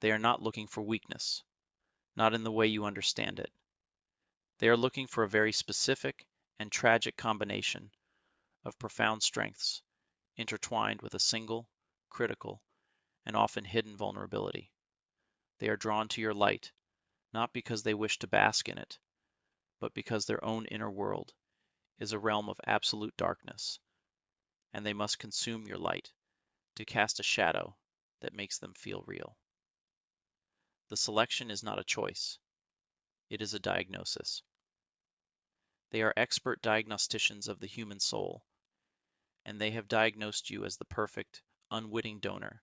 They are not looking for weakness, not in the way you understand it. They are looking for a very specific and tragic combination of profound strengths intertwined with a single, critical, and often hidden vulnerability. They are drawn to your light, not because they wish to bask in it, but because their own inner world is a realm of absolute darkness, and they must consume your light to cast a shadow that makes them feel real. The selection is not a choice, it is a diagnosis. They are expert diagnosticians of the human soul, and they have diagnosed you as the perfect, unwitting donor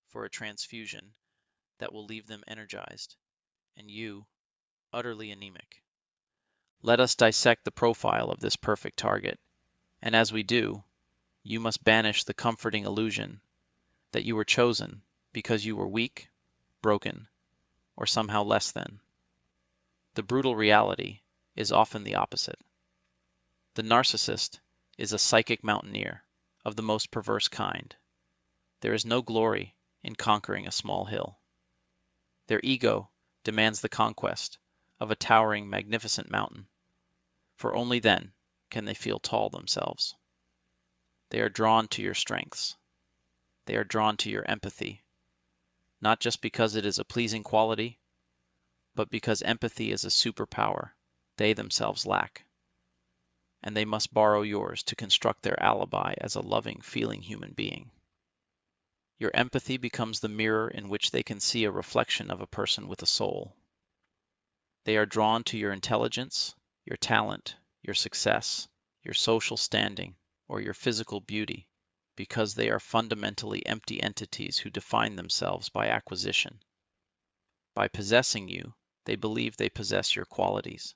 for a transfusion that will leave them energized, and you utterly anemic. Let us dissect the profile of this perfect target, and as we do, you must banish the comforting illusion that you were chosen because you were weak, broken, or somehow less than. The brutal reality is often the opposite. The narcissist is a psychic mountaineer of the most perverse kind. There is no glory in conquering a small hill. Their ego demands the conquest of a towering, magnificent mountain, for only then can they feel tall themselves. They are drawn to your strengths. They are drawn to your empathy, not just because it is a pleasing quality, but because empathy is a superpower they themselves lack, and they must borrow yours to construct their alibi as a loving, feeling human being. Your empathy becomes the mirror in which they can see a reflection of a person with a soul. They are drawn to your intelligence, your talent, your success, your social standing, or your physical beauty, because they are fundamentally empty entities who define themselves by acquisition. By possessing you, they believe they possess your qualities.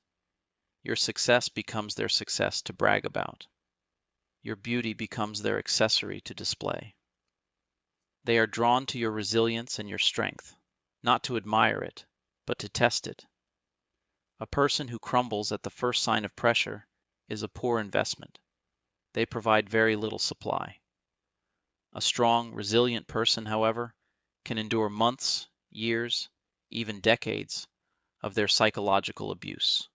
Your success becomes their success to brag about. Your beauty becomes their accessory to display. They are drawn to your resilience and your strength, not to admire it, but to test it. A person who crumbles at the first sign of pressure is a poor investment. They provide very little supply. A strong, resilient person, however, can endure months, years, even decades of their psychological abuse,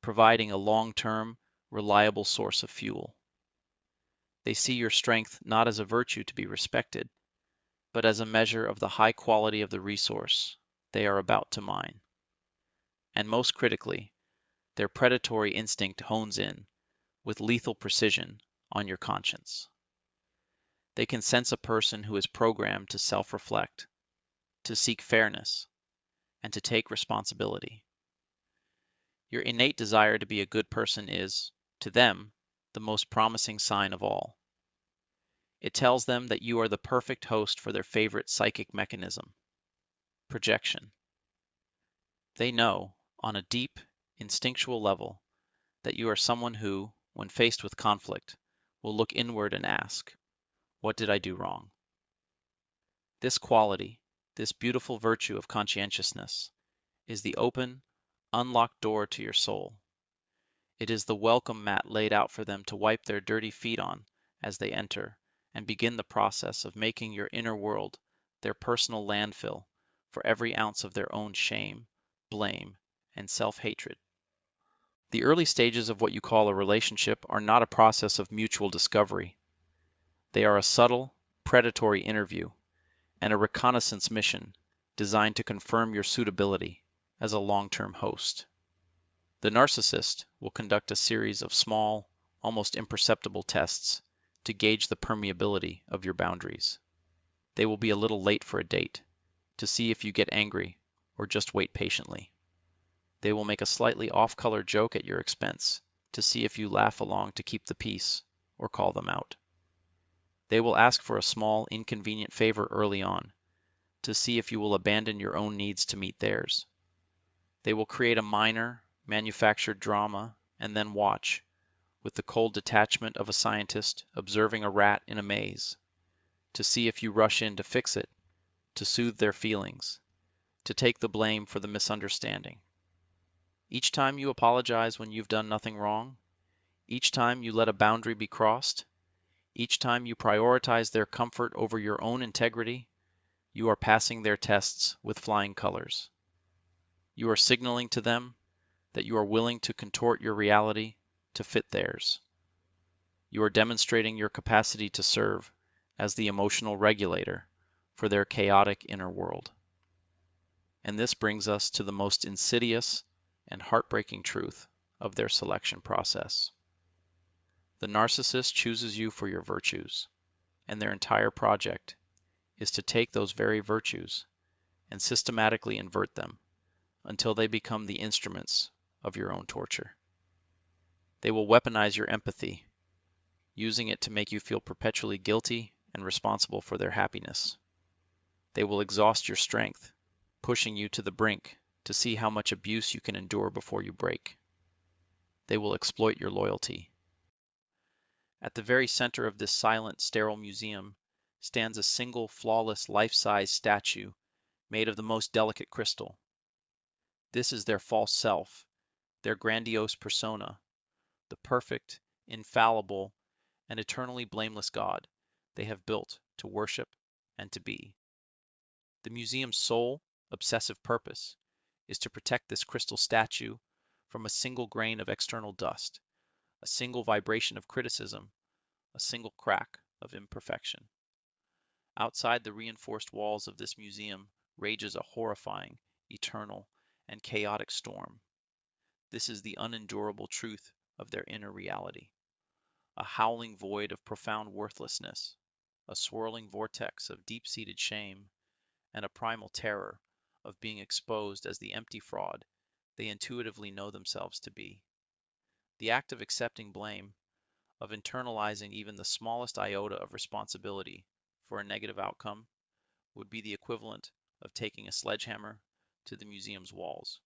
providing a long-term, reliable source of fuel. They see your strength not as a virtue to be respected, but as a measure of the high quality of the resource they are about to mine. And most critically, their predatory instinct hones in, with lethal precision, on your conscience. They can sense a person who is programmed to self-reflect, to seek fairness, and to take responsibility. Your innate desire to be a good person is, to them, the most promising sign of all. It tells them that you are the perfect host for their favorite psychic mechanism, projection. They know, on a deep, instinctual level, that you are someone who, when faced with conflict, will look inward and ask, "What did I do wrong?" This quality, this beautiful virtue of conscientiousness, is the open, unlocked door to your soul. It is the welcome mat laid out for them to wipe their dirty feet on as they enter and begin the process of making your inner world their personal landfill for every ounce of their own shame, blame, and self-hatred. The early stages of what you call a relationship are not a process of mutual discovery. They are a subtle, predatory interview and a reconnaissance mission designed to confirm your suitability as a long-term host. The narcissist will conduct a series of small, almost imperceptible tests to gauge the permeability of your boundaries. They will be a little late for a date, to see if you get angry or just wait patiently. They will make a slightly off-color joke at your expense to see if you laugh along to keep the peace or call them out. They will ask for a small, inconvenient favor early on to see if you will abandon your own needs to meet theirs. They will create a minor, manufactured drama and then watch, with the cold detachment of a scientist observing a rat in a maze, to see if you rush in to fix it, to soothe their feelings, to take the blame for the misunderstanding. Each time you apologize when you've done nothing wrong, each time you let a boundary be crossed, each time you prioritize their comfort over your own integrity, You are passing their tests with flying colors. You are signaling to them that you are willing to contort your reality to fit theirs. You are demonstrating your capacity to serve as the emotional regulator for their chaotic inner world. And this brings us to the most insidious and heartbreaking truth of their selection process. The narcissist chooses you for your virtues, and their entire project is to take those very virtues and systematically invert them until they become the instruments of your own torture. They will weaponize your empathy, using it to make you feel perpetually guilty and responsible for their happiness. They will exhaust your strength, pushing you to the brink to see how much abuse you can endure before you break. They will exploit your loyalty. At the very center of this silent, sterile museum stands a single flawless life-size statue made of the most delicate crystal. This is their false self, their grandiose persona, the perfect, infallible, and eternally blameless God they have built to worship and to be. The museum's sole, obsessive purpose is to protect this crystal statue from a single grain of external dust, a single vibration of criticism, a single crack of imperfection. Outside the reinforced walls of this museum rages a horrifying, eternal, and chaotic storm. This is the unendurable truth of their inner reality. A howling void of profound worthlessness, a swirling vortex of deep-seated shame, and a primal terror of being exposed as the empty fraud they intuitively know themselves to be. The act of accepting blame, of internalizing even the smallest iota of responsibility for a negative outcome, would be the equivalent of taking a sledgehammer to the museum's walls,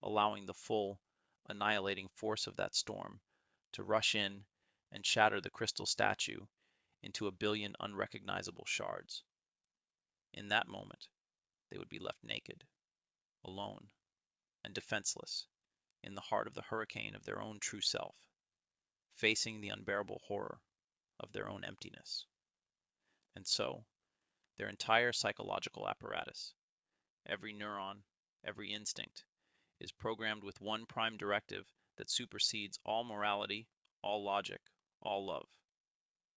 allowing the full, annihilating force of that storm to rush in and shatter the crystal statue into a billion unrecognizable shards. In that moment, they would be left naked, alone, and defenseless in the heart of the hurricane of their own true self, facing the unbearable horror of their own emptiness. And so, their entire psychological apparatus, every neuron, every instinct, is programmed with one prime directive that supersedes all morality, all logic, all love.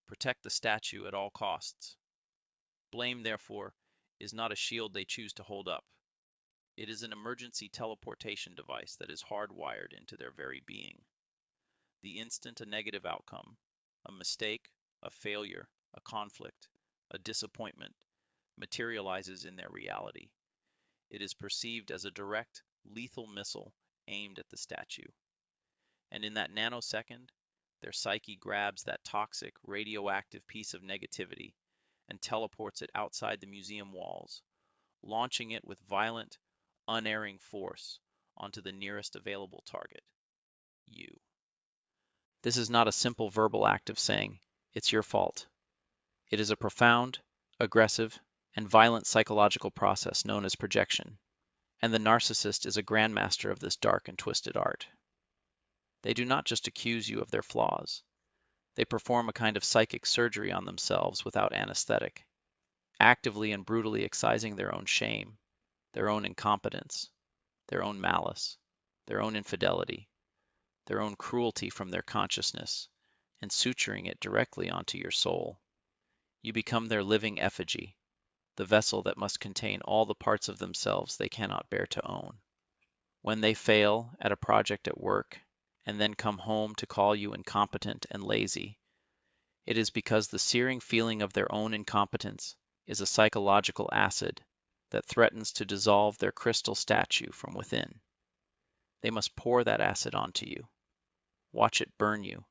Protect the statue at all costs. Blame, therefore, is not a shield they choose to hold up. It is an emergency teleportation device that is hardwired into their very being. The instant a negative outcome, a mistake, a failure, a conflict, a disappointment, materializes in their reality, it is perceived as a direct, lethal missile aimed at the statue. And in that nanosecond, their psyche grabs that toxic, radioactive piece of negativity and teleports it outside the museum walls, launching it with violent, unerring force onto the nearest available target, you. This is not a simple verbal act of saying, "It's your fault." It is a profound, aggressive, and violent psychological process known as projection, and the narcissist is a grandmaster of this dark and twisted art. They do not just accuse you of their flaws. They perform a kind of psychic surgery on themselves without anesthetic, actively and brutally excising their own shame, their own incompetence, their own malice, their own infidelity, their own cruelty from their consciousness, and suturing it directly onto your soul. You become their living effigy, the vessel that must contain all the parts of themselves they cannot bear to own. When they fail at a project at work, and then come home to call you incompetent and lazy, it is because the searing feeling of their own incompetence is a psychological acid that threatens to dissolve their crystal statue from within. They must pour that acid onto you, watch it burn you,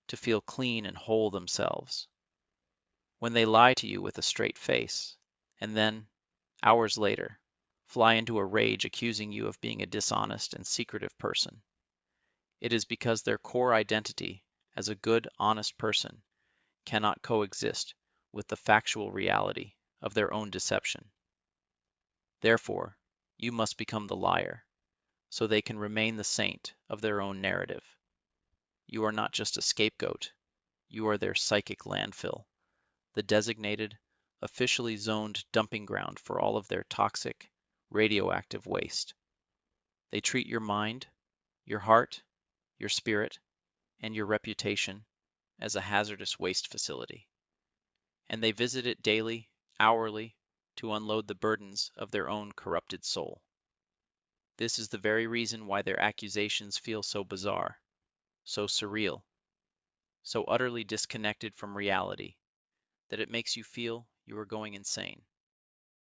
to feel clean and whole themselves. When they lie to you with a straight face, and then, hours later, fly into a rage accusing you of being a dishonest and secretive person, it is because their core identity as a good, honest person cannot coexist with the factual reality of their own deception. Therefore, you must become the liar, so they can remain the saint of their own narrative. You are not just a scapegoat, you are their psychic landfill, the designated, officially zoned dumping ground for all of their toxic, radioactive waste. They treat your mind, your heart, your spirit, and your reputation as a hazardous waste facility. And they visit it daily, hourly, to unload the burdens of their own corrupted soul. This is the very reason why their accusations feel so bizarre, so surreal, so utterly disconnected from reality that it makes you feel you are going insane.